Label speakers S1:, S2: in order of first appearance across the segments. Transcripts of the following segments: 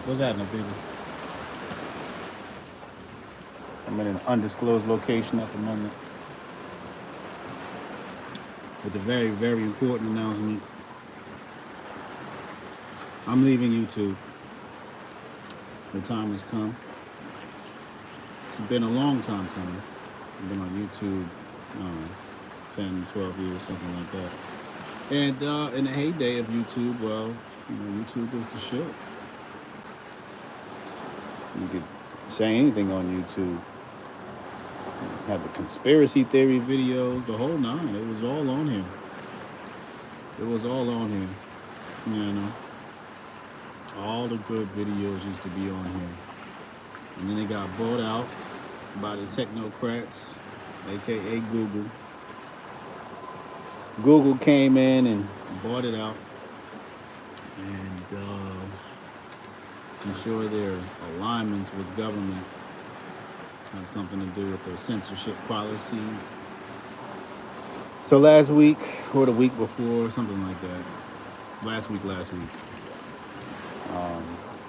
S1: What's happening, people? I'm in an undisclosed location at the moment with a very, very important announcement. I'm leaving YouTube. The time has come. It's been a long time coming. I've been on YouTube 10, 12 years, something like that. And in the heyday of YouTube, well, YouTube was the shit. You could say anything on YouTube. Had the conspiracy theory videos, the whole nine. It was all on here. It was all on here. You know, all the good videos used to be on here. And then they got bought out by the technocrats, aka Google. Google came in and bought it out, and I'm sure their alignments with government had something to do with their censorship policies. So last week, or the week before, something like that. Last week.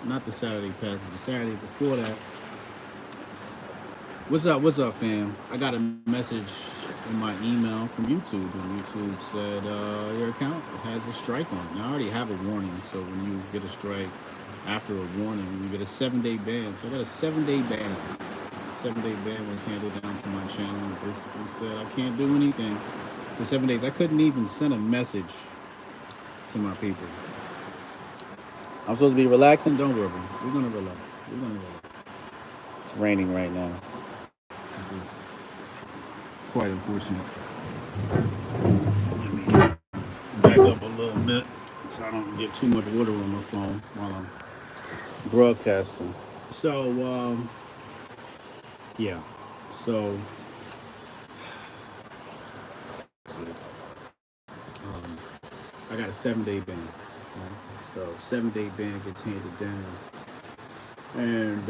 S1: Not the Saturday past, but the Saturday before that. What's up, fam? I got a message in my email from YouTube, and YouTube said your account has a strike on it. Now, I already have a warning, so when you get a strike after a warning, you get a 7-day ban. So I got a 7-day ban. 7-day ban was handed down to my channel and basically said I can't do anything for 7 days. I couldn't even send a message to my people. I'm supposed to be relaxing. Don't worry. We're gonna relax. It's raining right now. This is quite unfortunate. Let me back up a little bit so I don't get too much water on my phone while I'm broadcasting. So, yeah. So, um, I got a 7-day ban. Right? So, 7-day ban gets handed down. And,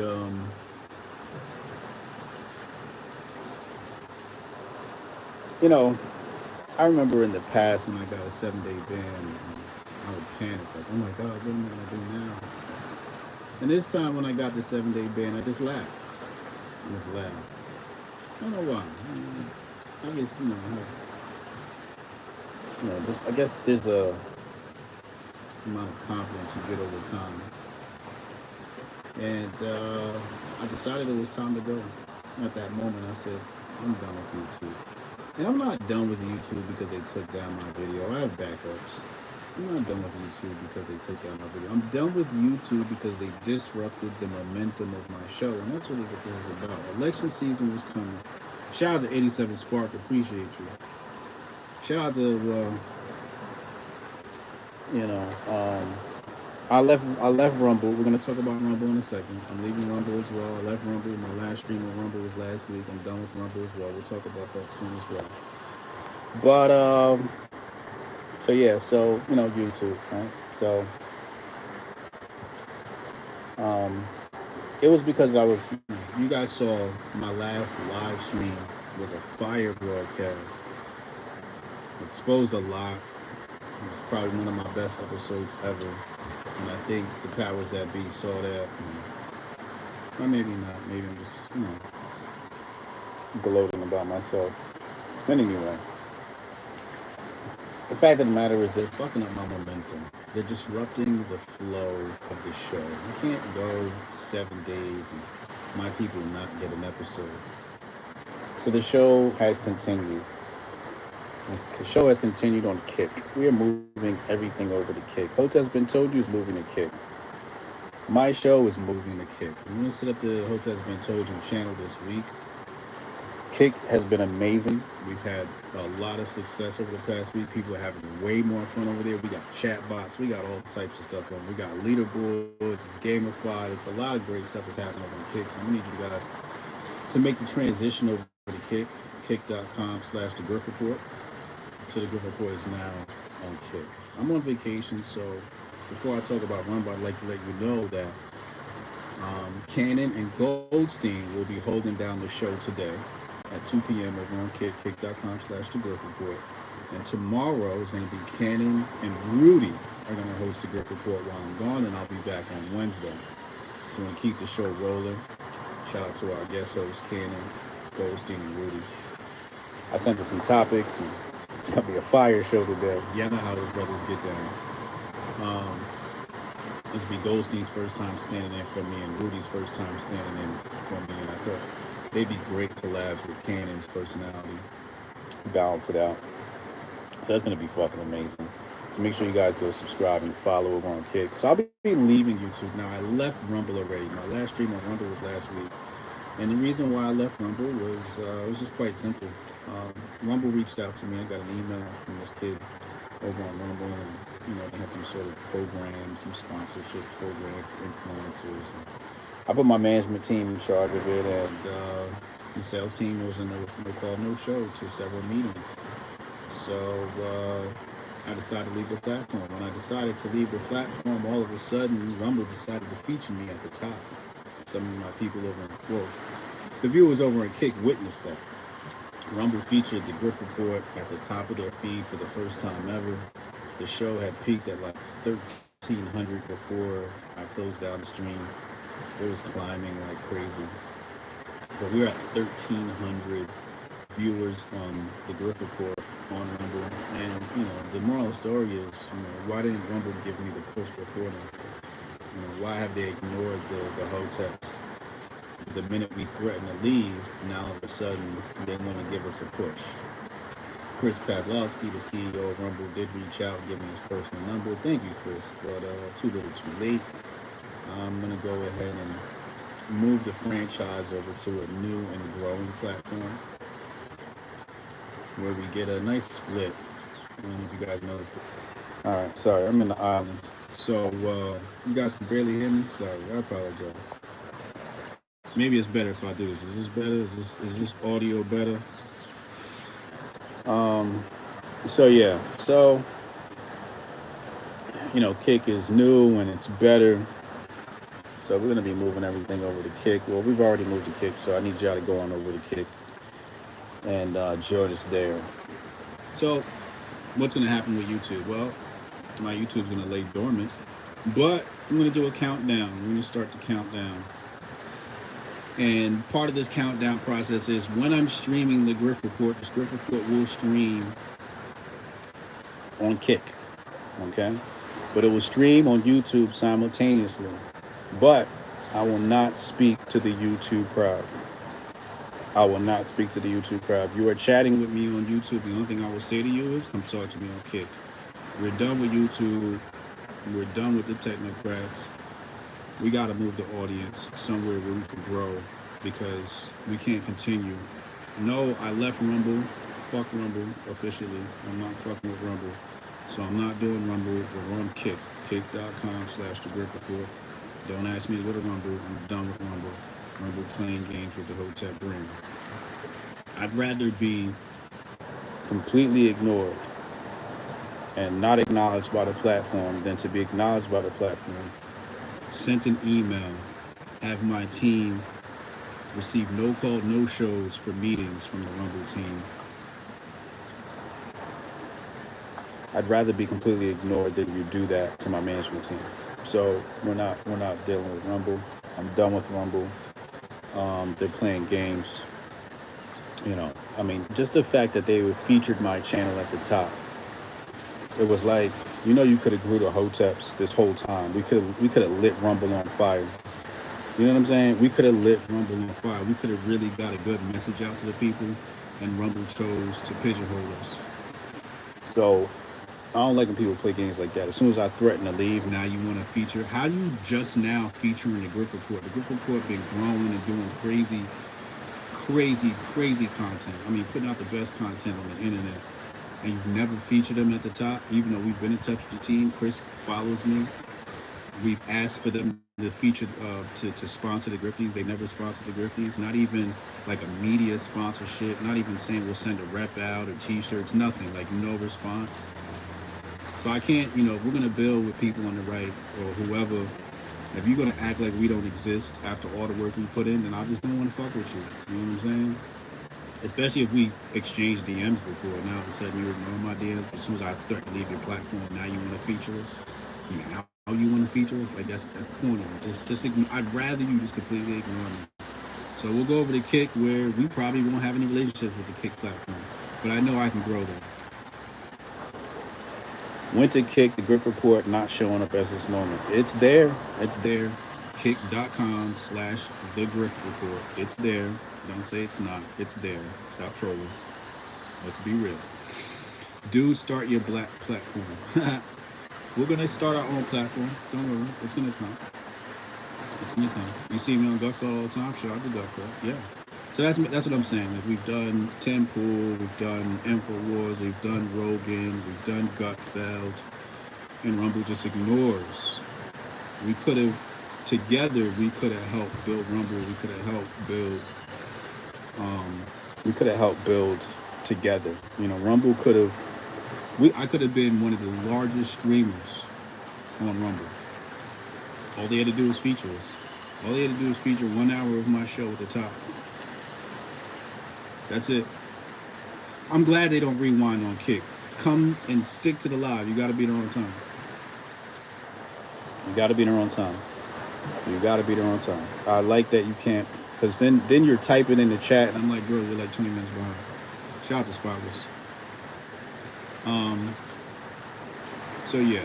S1: I remember in the past when I got a 7-day ban, I would panic, like, oh my God, what am I going to do now? And this time when I got the 7-day ban, I just laughed. I don't know why. I just, I guess there's a amount of confidence you get over time. And I decided it was time to go. At that moment, I said, I'm done with YouTube. And I'm not done with YouTube because they took down my video. I have backups. I'm not done with YouTube because they took down my video. I'm done with YouTube because they disrupted the momentum of my show. And that's really what this is about. Election season was coming. Shout out to 87 Spark. Appreciate you. Shout out to, I left Rumble. We're gonna talk about Rumble in a second. I'm leaving Rumble as well. I left Rumble. My last stream of Rumble was last week. I'm done with Rumble as well. We'll talk about that soon as well. But so YouTube, right? So it was because you guys saw my last live stream was a fire broadcast. Exposed a lot. It's probably one of my best episodes ever. And I think the powers that be saw that. Or maybe not. Maybe I'm just, gloating about myself. But anyway, the fact of the matter is they're fucking up my momentum. They're disrupting the flow of the show. You can't go 7 days and my people not get an episode. So the show has continued. The show has continued on Kick. We are moving everything over to Kick. Host Has Been Told You is moving to Kick. My show is moving to Kick. I'm going to set up the Host Has Been Told You channel this week. Kick has been amazing. We've had a lot of success over the past week. People are having way more fun over there. We got chat bots. We got all types of stuff going. We got leaderboards. It's gamified. It's a lot of great stuff that's happening over on Kick. So we need you guys to make the transition over to Kick. Kick.com/The Griff Report. So the Griff Report is now on Kick. I'm on vacation, so before I talk about Rumble, I'd like to let you know that Cannon and Goldstein will be holding down the show today at 2 p.m. over on Kick, kick.com/The Griff Report. And tomorrow is going to be Cannon and Rudy are going to host the Griff Report while I'm gone, and I'll be back on Wednesday. So we're gonna keep the show rolling. Shout out to our guest hosts, Cannon, Goldstein, and Rudy. I sent her some topics, and it's gonna be a fire show today. Yeah, I know how those brothers get down. Um, this will be Goldstein's first time standing in for me, and Rudy's first time standing in for me. And I thought they'd be great collabs with Cannon's personality, balance it out. So that's gonna be fucking amazing. So make sure you guys go subscribe and follow over on Kick. So I'll be leaving YouTube now. I left Rumble already. My last stream on Rumble was last week. And the reason why I left Rumble was it was just quite simple. Rumble reached out to me. I got an email from this kid over on Rumble, and they had some sort of program, some sponsorship program for influencers. And I put my management team in charge of it, and the sales team was in no call, no show to several meetings. So I decided to leave the platform. When I decided to leave the platform, all of a sudden, Rumble decided to feature me at the top. Some of my people the viewers over in Kick witnessed that. Rumble featured the Griff Report at the top of their feed for the first time ever. The show had peaked at like 1,300 before I closed down the stream. It was climbing like crazy. But we were at 1,300 viewers on the Griff Report on Rumble. And, the moral of the story is, why didn't Rumble give me the push before them? Why have they ignored the hoteps? The minute we threaten to leave, now all of a sudden they want to give us a push. Chris Pavlovsky, the CEO of Rumble, did reach out and give me his personal number. Thank you, Chris, but too little too late. I'm going to go ahead and move the franchise over to a new and growing platform where we get a nice split. I don't know if you guys know this. All right, sorry, I'm in the islands. So you guys can barely hear me? Sorry, I apologize. Maybe it's better if I do this. Is this better? Is this audio better? So Kick is new and it's better. So we're gonna be moving everything over to Kick. Well, we've already moved to Kick, so I need y'all to go on over to Kick and join us there. So what's gonna happen with YouTube? Well, my YouTube's gonna lay dormant, but I'm gonna do a countdown. We're gonna start the countdown. And part of this countdown process is when I'm streaming the Griff Report, this Griff Report will stream on Kick, okay? But it will stream on YouTube simultaneously. But I will not speak to the YouTube crowd. I will not speak to the YouTube crowd. If you are chatting with me on YouTube, the only thing I will say to you is come talk to me on Kick. We're done with YouTube. We're done with the technocrats. We got to move the audience somewhere where we can grow because we can't continue. No, I left Rumble. Fuck Rumble officially. I'm not fucking with Rumble. So I'm not doing Rumble. We're on Kick. Kick.com/The Griff Report. Don't ask me to go to Rumble. I'm done with Rumble. Rumble playing games with the Hotep brand. I'd rather be completely ignored and not acknowledged by the platform than to be acknowledged by the platform, sent an email, have my team receive no call, no shows for meetings from the Rumble team. I'd rather be completely ignored than you do that to my management team. So we're not dealing with Rumble. I'm done with Rumble. They're playing games. Just the fact that they featured my channel at the top. It was like, you could have grew the hoteps this whole time. We could have lit Rumble on fire. You know what I'm saying? We could have lit Rumble on fire. We could have really got a good message out to the people, and Rumble chose to pigeonhole us. So I don't like when people play games like that. As soon as I threaten to leave, now you want to feature. How do you just now feature in the Griff Report? The Griff Report been growing and doing crazy content. Putting out the best content on the internet. And you've never featured them at the top, even though we've been in touch with the team. Chris follows me. We've asked for them to feature, to sponsor the Grifties. They never sponsored the Grifties. Not even like a media sponsorship. Not even saying we'll send a rep out or T-shirts. Nothing. Like no response. So I can't, if we're gonna build with people on the right or whoever, if you're gonna act like we don't exist after all the work we put in, then I just don't want to fuck with you. You know what I'm saying? Especially if we exchanged DMs before. Now all of a sudden you ignore my DMs. As soon as I start to leave your platform, now you want to feature us. you want to feature us, like that's corny. I'd rather you just completely ignore me. So we'll go over to Kick, where we probably won't have any relationships with the Kick platform, but I know I can grow them. Went to Kick, the Griff Report not showing up as this moment. It's there. It's there. Kick.com/the Griff Report. It's there. Don't say it's not. It's there. Stop trolling. Let's be real. Dude, start your black platform. We're gonna start our own platform. Don't worry. It's gonna come. It's gonna come. You see me on Gutfeld all the time. Shout out to Gutfeld. Yeah. So that's what I'm saying. Like, we've done Tim Pool, we've done InfoWars, we've done Rogan, we've done Gutfeld, and Rumble just ignores. We could have together. We could have helped build Rumble. We could have helped build. We could have helped build together. You know, Rumble could have. I could have been one of the largest streamers on Rumble. All they had to do was feature us. All they had to do was feature 1 hour of my show at the top. That's it. I'm glad they don't rewind on Kick. Come and stick to the live. You got to be there on time. You got to be there on time. You got to be there on time. I like that you can't, because then you're typing in the chat, and I'm like, bro, you're like 20 minutes behind. Shout out to Spotless. So yeah.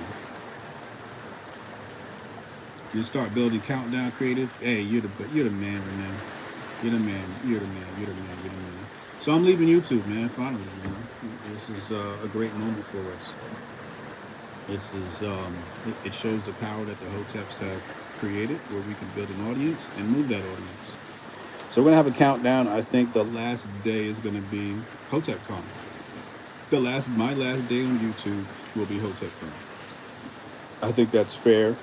S1: You start building Countdown Creative. Hey, you're the man right now. You're the man. You're the man. You're the man. You're the man. So I'm leaving YouTube, man. Finally, man. This is a great moment for us. This is it shows the power that the Hoteps have created, where we can build an audience and move that audience. So we're gonna have a countdown. I think the last day is gonna be HotepCon. My last day on YouTube will be HotepCon. I think that's fair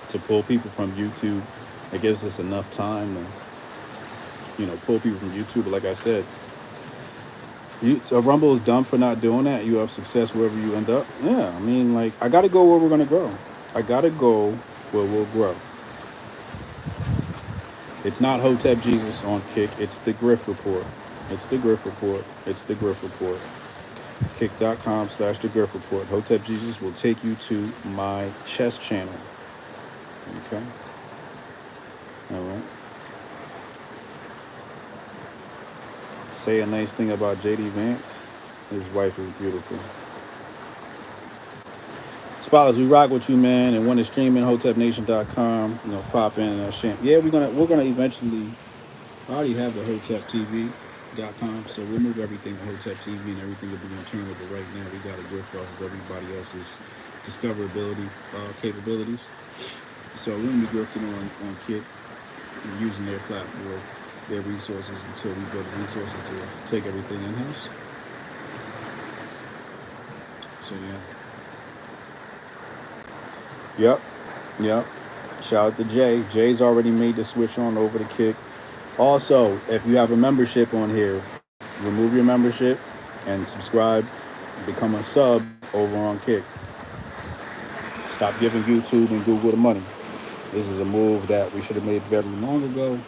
S1: to pull people from YouTube. It gives us enough time to, pull people from YouTube. But like I said, Rumble is dumb for not doing that. You have success wherever you end up. Yeah, I mean, like, I got to go where we're going to grow. I got to go where we'll grow. It's not Hotep Jesus on Kick. It's the Griff Report. It's the Griff Report. It's the Griff Report. Kick.com/the Griff Report. Hotep Jesus will take you to my chess channel. Okay. All right. Say a nice thing about JD Vance. His wife is beautiful. Spotless, we rock with you, man. And when it's streaming, hotepnation.com. Pop in and yeah, we're gonna eventually. I already have the hoteptv.com, so we'll move everything to Hotep TV, and everything will be internal. But right now, we got to grift off of everybody else's discoverability capabilities. So we're gonna be grifting on Kick and using their platform, their resources, until we build the resources to take everything in-house. So yeah. Yep. Shout out to Jay. Jay's already made the switch on over to Kick. Also, if you have a membership on here, remove your membership and subscribe, become a sub over on Kick. Stop giving YouTube and Google the money. This is a move that we should have made very long ago.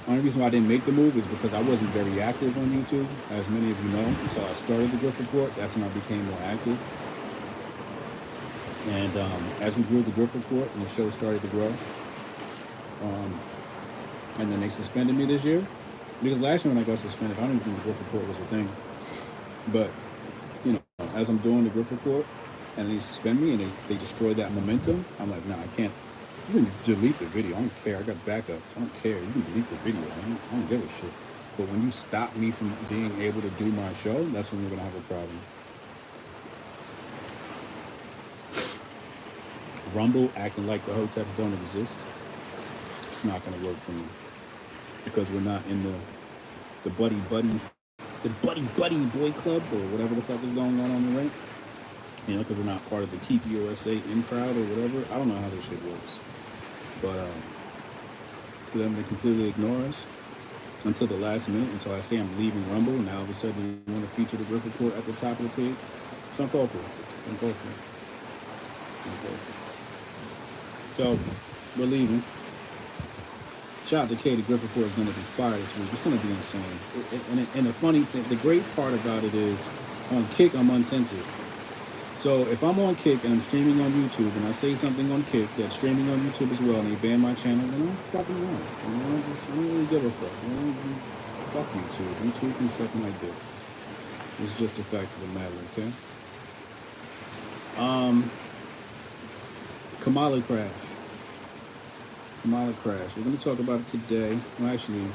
S1: The only reason why I didn't make the move is because I wasn't very active on YouTube, as many of you know, until I started the Griff Report. That's when I became more active. And as we grew the Griff Report and the show started to grow, and then they suspended me this year, because last year when I got suspended, I don't even think the Griff Report was a thing. But, as I'm doing the Griff Report, and they suspend me, and they destroy that momentum, I'm like, nah, I can't. You can delete the video. I don't care. I got backups. I don't care. You can delete the video. I don't give a shit. But when you stop me from being able to do my show, that's when we're going to have a problem. Rumble acting like the Hoteps don't exist. It's not going to work for me. Because we're not in the buddy boy club, or whatever the fuck is going on the rank. Because we're not part of the TPUSA in crowd or whatever. I don't know how this shit works. But for them to completely ignore us until the last minute, until I say I'm leaving Rumble, and now all of a sudden you want to feature the Griff Report at the top of the page, it's uncalled for. So, we're leaving. Shout out to Kay, the Griff Report is going to be fire this week. It's going to be insane. And the funny thing, the great part about it is, on Kick, I'm uncensored. So if I'm on Kick and I'm streaming on YouTube and I say something on Kick that's streaming on YouTube as well and they ban my channel, then I'm fucking wrong. You know, I don't really give a fuck. You know, fuck YouTube. YouTube can suck my dick. It's just a fact of the matter, okay? Um, Kamala Crash. Kamala Crash. We're going to talk about it today. Well, actually,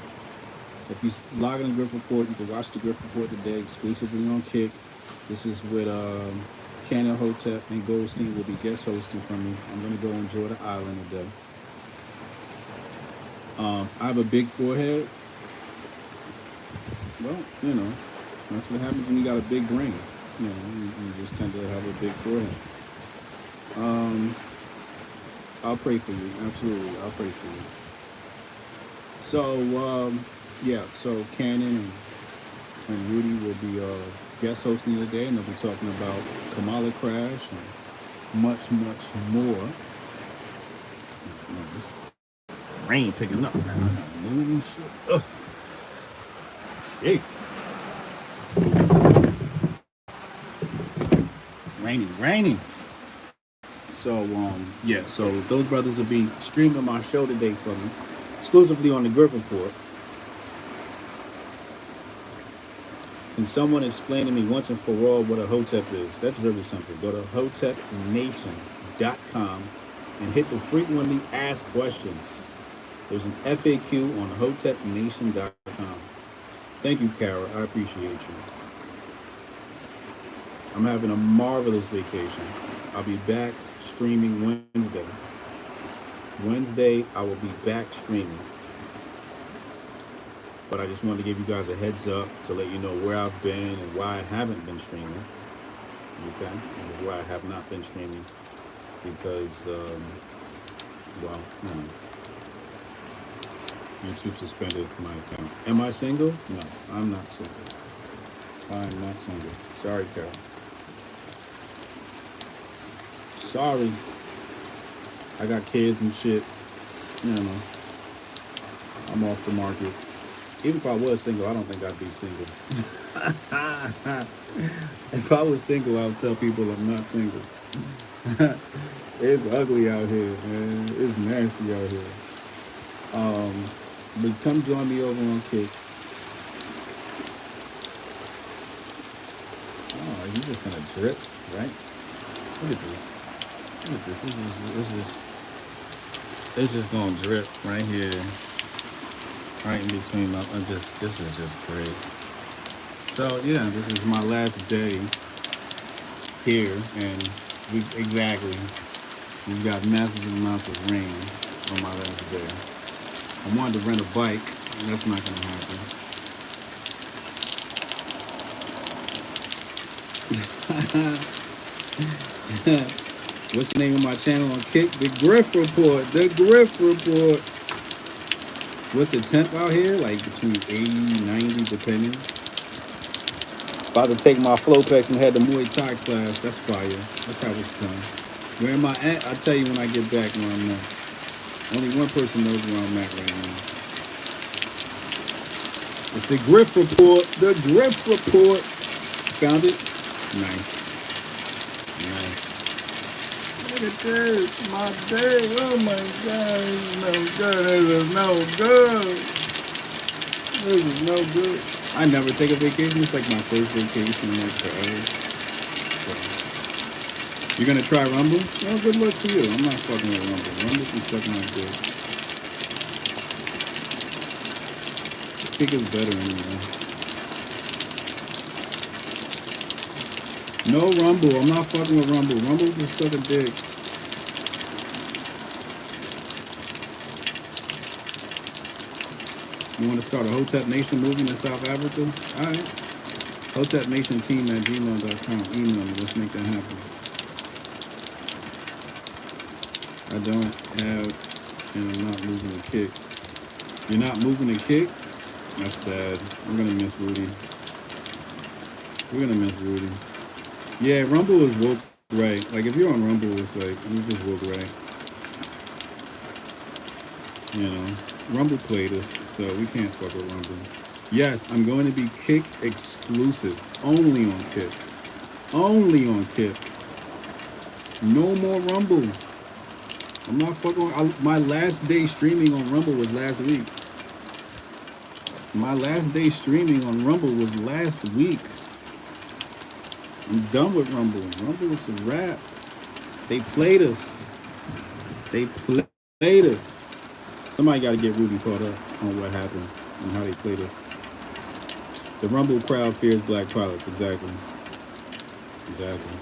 S1: if you log in the Griff Report, you can watch the Griff Report today exclusively on Kick. This is with Cannon Hotep and Goldstein will be guest hosting from me. I'm going to go enjoy the island today. I have a big forehead. Well, you know, that's what happens when you got a big brain. You know, you just tend to have a big forehead. I'll pray for you. Absolutely, I'll pray for you. So, yeah, so Cannon and Rudy will be guest hosting today, and they'll be talking about Kamala Crash and much, much more. This rain picking up now. Moving shit. Ugh. Hey. Rainy. So, yeah, so those brothers will be streaming my show today for me, exclusively on the Griff Report. Can someone explain to me once and for all what a Hotep is? That's very simple. Go to hotepnation.com and hit the frequently asked questions. There's an FAQ on hotepnation.com. Thank you, Kara. I appreciate you. I'm having a marvelous vacation. I'll be back streaming Wednesday. Wednesday, I will be back streaming. But I just wanted to give you guys a heads up to let you know where I've been and why I haven't been streaming. Okay? And why I have not been streaming. Because, well, you know, YouTube suspended my account. Am I single? No, I'm not single. I'm not single. Sorry, Carol. Sorry. I got kids and shit. You know, I'm off the market. Even if I was single, I don't think I'd be single. If I was single, I would tell people I'm not single. It's ugly out here, man. It's nasty out here. But come join me over on Kick. Oh, you're just gonna drip, right? Look at this. Look at this. It's just gonna drip right here. Right in between my, this is just great. So yeah, this is my last day here, and we've got massive amounts of rain on my last day. I wanted to rent a bike, and that's not gonna happen. What's the name of my channel on Kick? The Griff Report. The Griff Report. What's the temp out here? Like between 80, 90, depending. About to take my Flopex and head to Muay Thai class. That's fire. That's how it's done. Where am I at? I'll tell you when I get back where I'm at. Only one person knows where I'm at right now. It's the Griff Report. The Griff Report. Found it? Nice. Look at this, my day. Oh my God, this is no good. This is no good. I never take a vacation. It's like my first vacation in like forever. So, you're gonna try Rumble? Well, good luck to you. I'm not fucking with Rumble. Rumble can suck my dick. Kick is better anyway. No Rumble. I'm not fucking with Rumble. Rumble just suck a dick. You want to start a Hotep Nation movement in South Africa? All right. HotepNationTeam@gmail.com. Email me. Let's make that happen. I don't have, and I'm not moving the Kick. You're not moving the Kick? That's sad. I'm going to miss Rudy. We're going to miss Rudy. Yeah, Rumble is woke right. Like, if you're on Rumble, it's like, you just woke right. You know, Rumble played us, so we can't fuck with Rumble. Yes, I'm going to be Kick exclusive. Only on Kick. Only on Kick. No more Rumble. I'm not fucking. My last day streaming on Rumble was last week. My last day streaming on Rumble was last week. I'm done with Rumble. Rumble is a wrap. They played us. They played us. Somebody got to get Rudy caught up on what happened and how they played us. The Rumble crowd fears black pilots. Exactly. Exactly.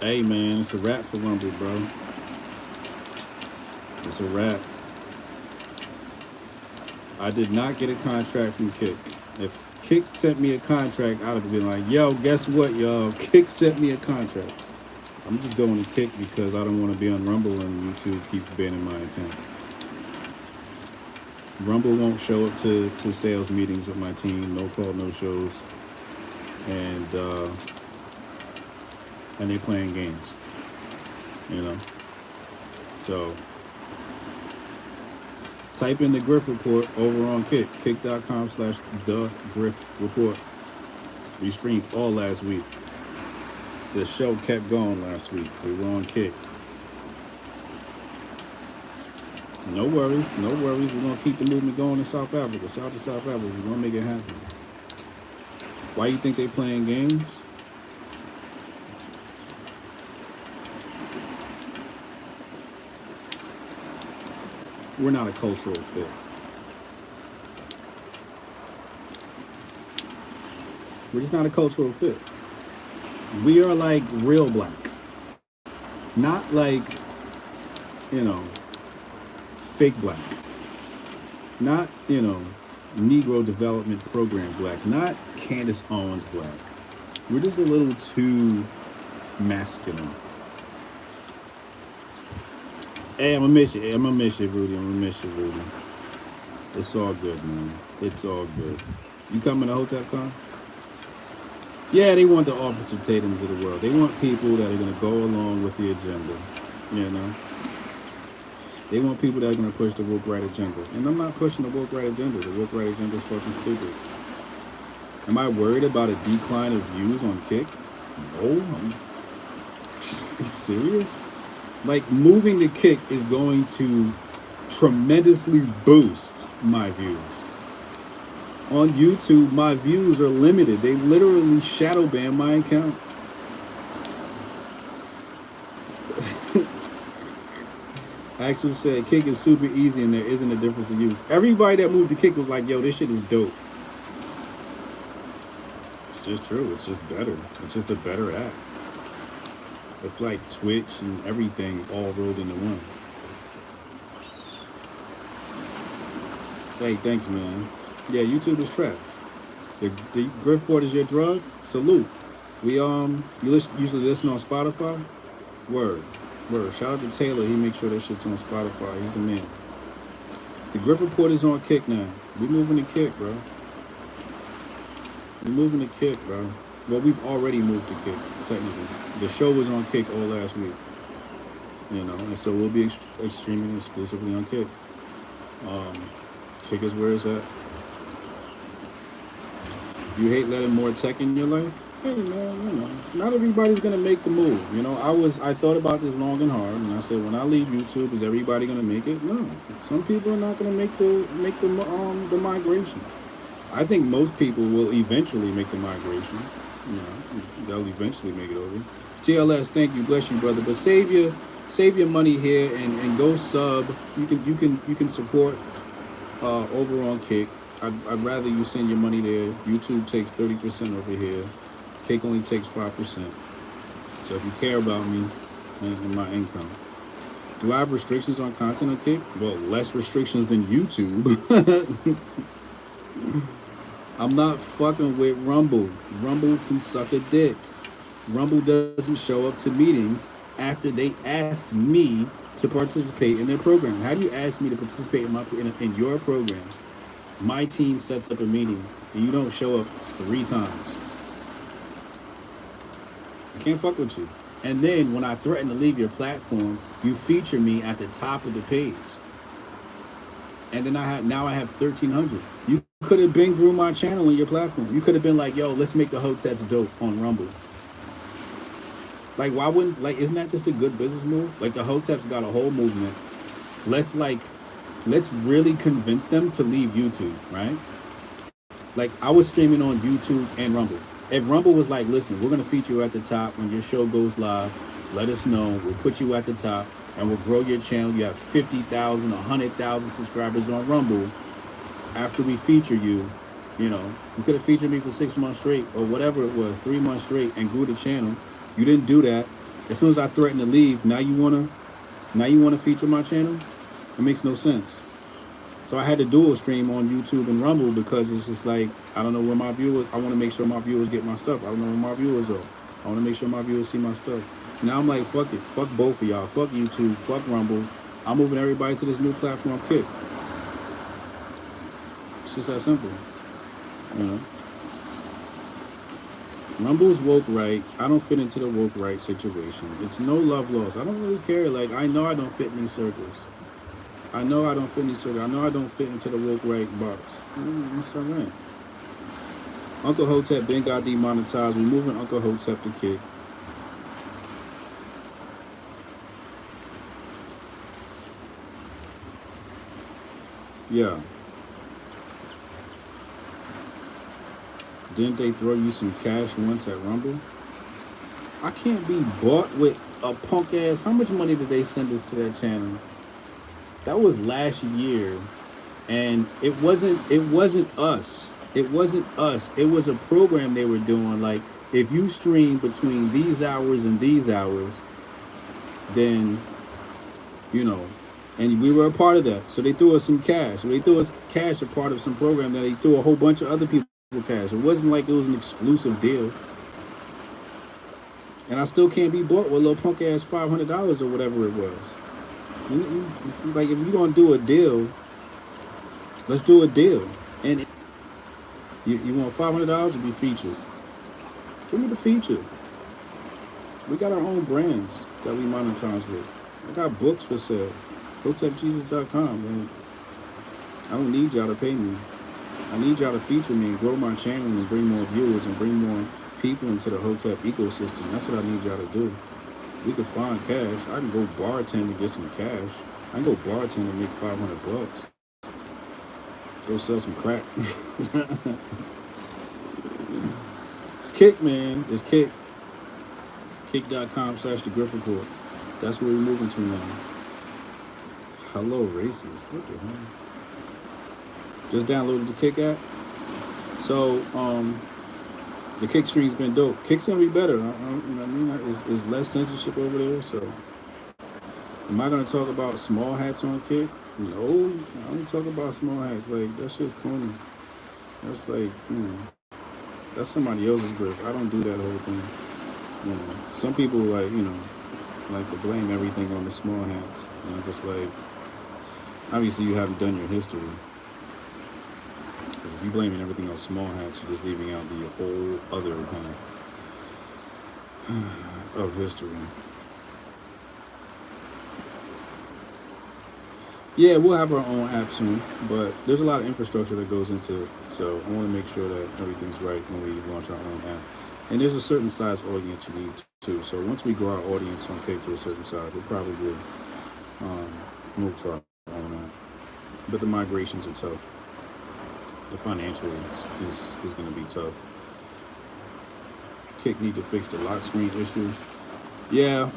S1: Hey, man, it's a wrap for Rumble, bro. It's a wrap. I did not get a contract from Kick. If Kick sent me a contract, I'd have been like, yo, guess what, y'all? Kick sent me a contract. I'm just going to Kick because I don't want to be on Rumble and YouTube keeps banning my account. Rumble won't show up to sales meetings with my team. No call, no shows. And they playing games. You know? So type in the Griff Report over on Kick. Kick.com/thegriffreport. We streamed all last week. The show kept going last week. We were on Kick. No worries, no worries. We're going to keep the movement going in South Africa. South to South Africa. We're going to make it happen. Why you think they playing games? We're not a cultural fit. We're just not a cultural fit. We are like real black. Not like, you know, fake black. Not, you know, Negro Development Program black. Not Candace Owens black. We're just a little too masculine. Hey, I'm gonna miss you. I'm gonna miss you, Rudy. I'm gonna miss you, Rudy. It's all good, man. It's all good. You coming to HotepCon? Yeah, they want the Officer Tatums of the world. They want people that are gonna go along with the agenda. You know? They want people that are gonna push the woke right agenda. And I'm not pushing the woke right agenda. The woke right agenda is fucking stupid. Am I worried about a decline of views on Kick? No. Are you serious? Like, moving to Kick is going to tremendously boost my views. On YouTube, my views are limited. They literally shadow ban my account. Axel said, Kick is super easy and there isn't a difference in use. Everybody that moved to Kick was like, yo, this shit is dope. It's just true. It's just better. It's just a better app. It's like Twitch and everything all rolled into one. Hey, thanks, man. Yeah, YouTube is trash. The Griff Report is your drug? Salute. We usually listen on Spotify? Word. Shout out to Taylor. He makes sure that shit's on Spotify. He's the man. The Griff Report is on Kick now. We moving to Kick, bro. We moving to Kick, bro. Well, we've already moved to Kick, technically. The show was on Kick all last week. You know, and so we'll be streaming exclusively on Kick. Kick is where it's at. You hate letting more tech in your life? Hey, man, you know, not everybody's gonna make the move. You know, I thought about this long and hard, and I said, when I leave YouTube, is everybody gonna make it? No, some people are not gonna make the migration. I think most people will eventually make the migration. You know, they'll eventually make it over. TLS, thank you, bless you, brother. But save your money here and go sub. You can support over on Kick. I'd rather you send your money there. YouTube takes 30% over here. Kick only takes 5%. So if you care about me and my income. Do I have restrictions on content on Kick? Well, less restrictions than YouTube. I'm not fucking with Rumble. Rumble can suck a dick. Rumble doesn't show up to meetings after they asked me to participate in their program. How do you ask me to participate in your program? My team sets up a meeting and you don't show up 3 times. I can't fuck with you. And then when I threaten to leave your platform, you feature me at the top of the page. And then I have 1,300. You could have been grew my channel on your platform. You could have been like, yo, let's make the Hoteps dope on Rumble. Like, why wouldn't, like, isn't that just a good business move? Like, the Hotep's got a whole movement. Let's, like, let's really convince them to leave YouTube, right? Like, I was streaming on YouTube and Rumble. If Rumble was like, listen, we're going to feature you at the top when your show goes live, let us know. We'll put you at the top and we'll grow your channel. You have 50,000, 100,000 subscribers on Rumble. After we feature you, you know, you could have featured me for 6 months straight or whatever it was, 3 months straight, and grew the channel. You didn't do that. As soon as I threatened to leave, now you wanna feature my channel? It makes no sense. So I had to dual stream on YouTube and Rumble because it's just like, I don't know where my viewers, I want to make sure my viewers get my stuff. I don't know where my viewers are. I want to make sure my viewers see my stuff. Now I'm like, fuck it. Fuck both of y'all. Fuck YouTube. Fuck Rumble. I'm moving everybody to this new platform, Kick. It's just that simple. You know? Rumble's woke right. I don't fit into the woke right situation. It's no love lost. I don't really care. Like, I know I don't fit in these circles. I know I don't fit in these circles. I know I don't fit into the woke right box. It's all right. Uncle Hotep then got demonetized. We're moving Uncle Hotep to Kick. Yeah. Didn't they throw you some cash once at Rumble? I can't be bought with a punk ass. How much money did they send us to that channel? That was last year, and it wasn't us. It wasn't us. It was a program they were doing. Like, if you stream between these hours and these hours, then, you know, and we were a part of that. So they threw us some cash. They threw us cash a part of some program that they threw a whole bunch of other people cash. It wasn't like it was an exclusive deal. And I still can't be bought with a little punk ass $500 or whatever it was. Like, if you're gonna do a deal, let's do a deal. And you want $500 to be featured? Give me the feature. We got our own brands that we monetize with. I got books for sale. HotepJesus.com, man. I don't need y'all to pay me. I need y'all to feature me and grow my channel and bring more viewers and bring more people into the Hotep ecosystem. That's what I need y'all to do. We can find cash. I can go bartend and get some cash. I can go bartend and make $500. Go sell some crack. It's Kick, man. It's Kick. Kick.com/The Griff Report. That's where we're moving to now. Hello, racist. What the hell? Just downloaded the Kick app. So, the Kick stream's been dope. Kick's gonna be better. You know what I mean? There's less censorship over there. So, am I gonna talk about small hats on Kick? No, I don't talk about small hats. Like, that's just corny. That's like, that's somebody else's grip. I don't do that whole thing. You know, some people like to blame everything on the small hats. You know, just like, obviously you haven't done your history. If you're blaming everything on small hats, you're just leaving out the whole other kind of history. Yeah, we'll have our own app soon, but there's a lot of infrastructure that goes into it. So I want to make sure that everything's right when we launch our own app. And there's a certain size audience you need too. So once we grow our audience on Kick to a certain size, we'll probably move to our own app. But the migrations are tough. The financial is going to be tough. Kick need to fix the lock screen issue. Yeah,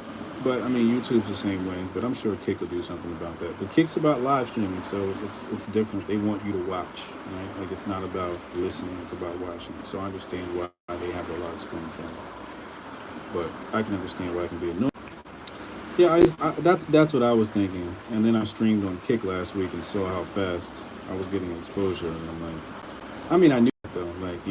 S1: but I mean YouTube's the same way. But I'm sure Kick will do something about that. But Kick's about live streaming, so it's different. They want you to watch, right? Like, it's not about listening; it's about watching. So I understand why they have the lock screen thing. But I can understand why it can be annoying. Yeah, that's what I was thinking. And then I streamed on Kick last week and saw how fast I was getting exposure, and I'm like, I mean, I knew it though. Like,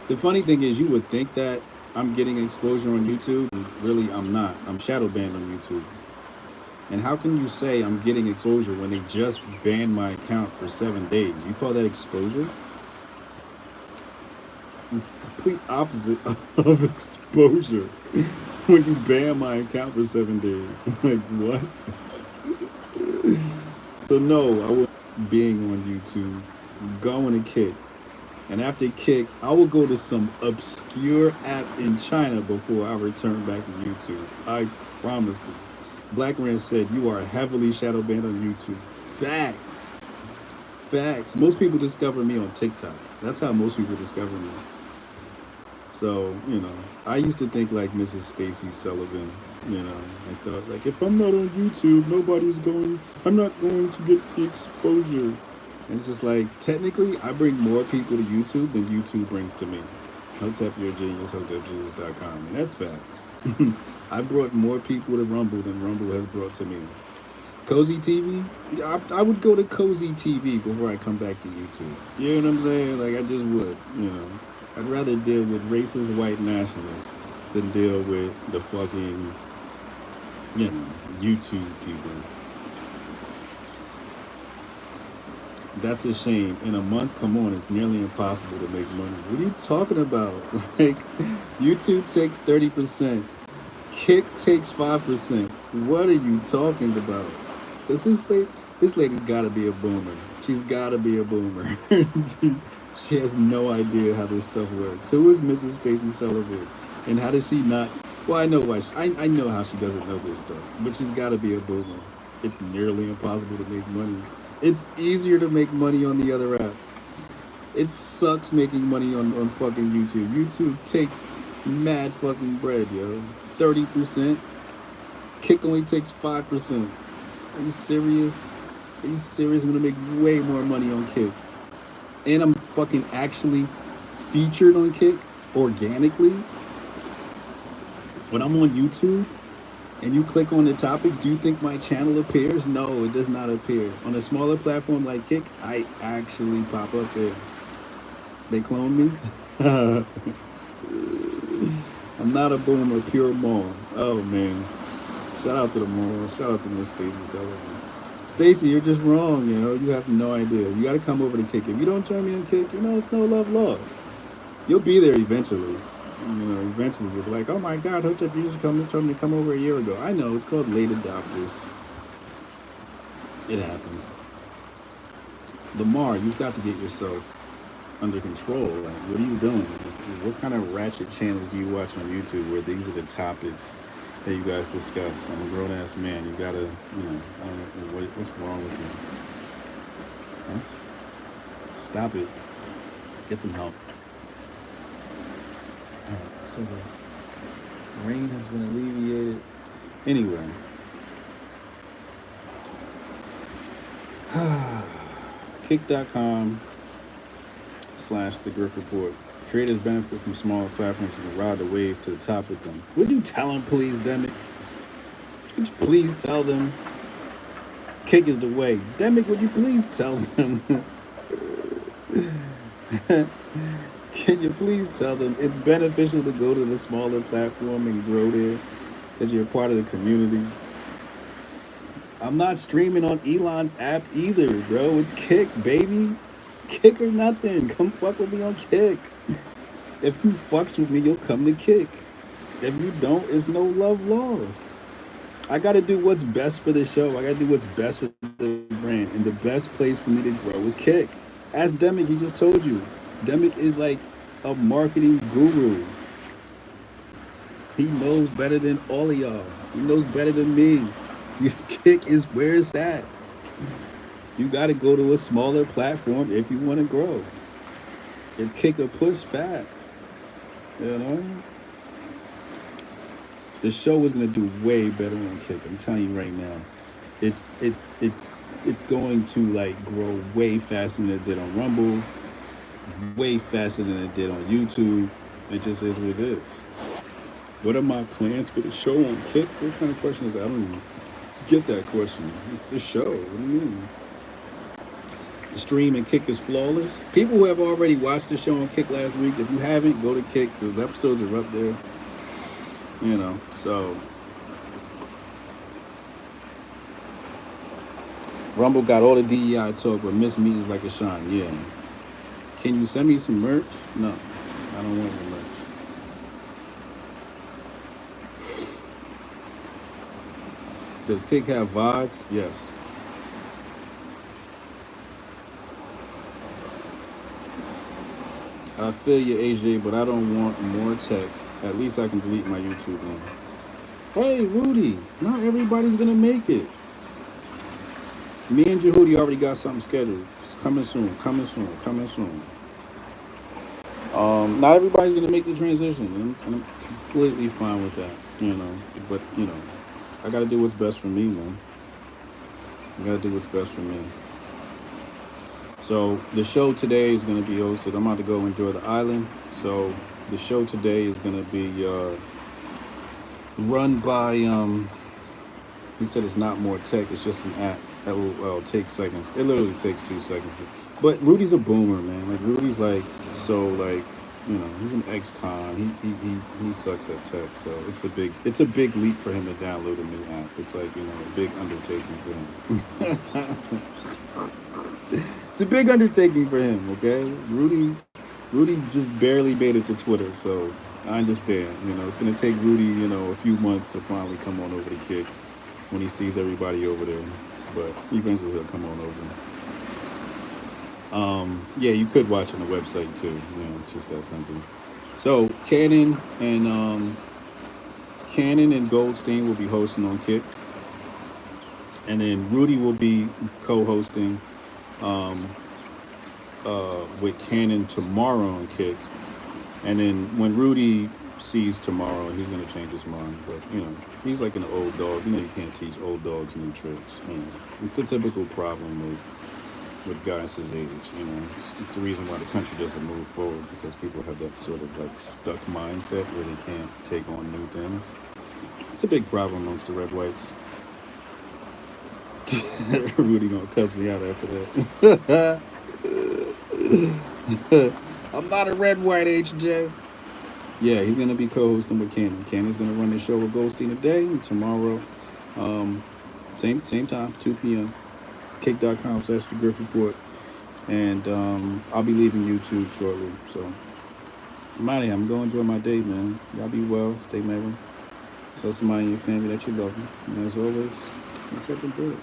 S1: the funny thing is, you would think that I'm getting exposure on YouTube, and really I'm not. I'm shadow banned on YouTube. And how can you say I'm getting exposure when they just banned my account for 7 days? You call that exposure? It's the complete opposite of exposure when you ban my account for 7 days. Like, what? So no, I was being on YouTube, going to Kick, And after Kick, I will go to some obscure app in China before I return back to YouTube. I promise you. Black Rand said you are heavily shadow banned on YouTube. Facts. Facts. Most people discover me on TikTok. That's how most people discover me. So, I used to think like Mrs. Stacy Sullivan. I thought like if I'm not on YouTube, I'm not going to get the exposure. And it's just like technically I bring more people to YouTube than YouTube brings to me. Hotep your genius, hotepjesus.com. And that's facts. I brought more people to Rumble than Rumble has brought to me. Cozy TV, I would go to Cozy TV before I come back to YouTube. You know what I'm saying? Like I just would. I'd rather deal with racist white nationalists than deal with the fucking, YouTube people. That's a shame. In a month, come on, it's nearly impossible to make money. What are you talking about? Like, YouTube takes 30%. Kick takes 5%. What are you talking about? This lady's got to be a boomer. She's got to be a boomer. She has no idea how this stuff works. Who is Mrs. Stacey Sullivan, and how does she not? Well, I know why. I know how she doesn't know this stuff, but she's got to be a boomer. It's nearly impossible to make money. It's easier to make money on the other app. It sucks making money on fucking YouTube. YouTube takes mad fucking bread, yo. 30%. Kick only takes 5%. Are you serious? Are you serious? I'm gonna make way more money on Kick. And I'm fucking actually featured on Kick organically. When I'm on YouTube and you click on the topics, do you think my channel appears? No, it does not appear. On a smaller platform like Kick, I actually pop up there. They clone me? I'm not a boomer, pure mall. Oh man. Shout out to the mall. Shout out to Miss Stacey Sullivan. Stacey, you're just wrong, you have no idea. You gotta come over to Kick. If you don't join me on Kick, it's no love lost. You'll be there eventually. Eventually you'll be like, oh my god, Hotep, you just told me to come over a year ago. I know, it's called late adopters. It happens. Lamar, you've got to get yourself under control. Like, what are you doing? What kind of ratchet channels do you watch on YouTube where these are the topics that you guys discuss? I'm a grown ass man. You gotta, I don't know, what's wrong with you? What? Stop it. Get some help. Alright, so the rain has been alleviated. Anyway. Kick.com/The Griff Report. Creators benefit from smaller platforms and ride the wave to the top with them. Would you tell them, please, Demic? Would you please tell them? Kick is the way. Demic, would you please tell them? Can you please tell them it's beneficial to go to the smaller platform and grow there, that you're part of the community? I'm not streaming on Elon's app either, bro. It's Kick, baby. It's Kick or nothing. Come fuck with me on Kick. If you fucks with me, you'll come to Kick. If you don't, it's no love lost. I gotta do what's best for the show. I gotta do what's best for the brand. And the best place for me to grow is Kick. Ask Demic, he just told you. Demic is like a marketing guru. He knows better than all of y'all. He knows better than me. Kick is where it's at. You got to go to a smaller platform if you want to grow. It's Kick or push facts. The show is going to do way better on Kick. I'm telling you right now. It's going to like grow way faster than it did on Rumble, way faster than it did on YouTube. It just is what it is. What are my plans for the show on Kick? What kind of question is that? I don't even get that question. It's the show. What do you mean? The stream and Kick is flawless. People who have already watched the show on Kick last week, if you haven't, go to Kick. The episodes are up there. So Rumble got all the DEI talk, but Miss Me is like a shine. Yeah. Can you send me some merch? No, I don't want your merch. Does Kick have VODs? Yes. I feel you, AJ, but I don't want more tech. At least I can delete my YouTube now. Hey, Rudy, not everybody's gonna make it. Me and Jehudi already got something scheduled. It's coming soon, coming soon, coming soon. Not everybody's gonna make the transition, and I'm completely fine with that. But I gotta do what's best for me, man. I gotta do what's best for me. So the show today is gonna be hosted. I'm about to go enjoy the island. So the show today is gonna be run by he said it's not more tech, it's just an app that will take seconds. It literally takes 2 seconds. But Rudy's a boomer, man. Like Rudy's like so like he's an ex-con. He sucks at tech, so it's a big leap for him to download a new app. It's like a big undertaking for him. It's a big undertaking for him. Okay, Rudy just barely made it to Twitter, so I understand. It's gonna take Rudy a few months to finally come on over the kick when he sees everybody over there, but eventually he'll come on over. Yeah, you could watch on the website too. It's just that simple. So Cannon and Goldstein will be hosting on Kick, and then Rudy will be co-hosting with Cannon tomorrow on Kick, and then when Rudy sees tomorrow, he's gonna change his mind. But he's like an old dog. You can't teach old dogs new tricks. It's the typical problem with guys his age. It's the reason why the country doesn't move forward, because people have that sort of like stuck mindset where they can't take on new things. It's a big problem amongst the red whites. Rudy gonna cuss me out after that. I'm not a red white, HJ. Yeah, he's gonna be co-hosting with Cannon. Cannon's gonna run the show with Goldstein today and tomorrow. Same time, 2 p.m. Kick.com/The Griff Report. And I'll be leaving YouTube shortly. So I'm out of here. I'm going to enjoy my day, man. Y'all be well. Stay merry. Tell somebody in your family that you love them. And as always, watch out and do it.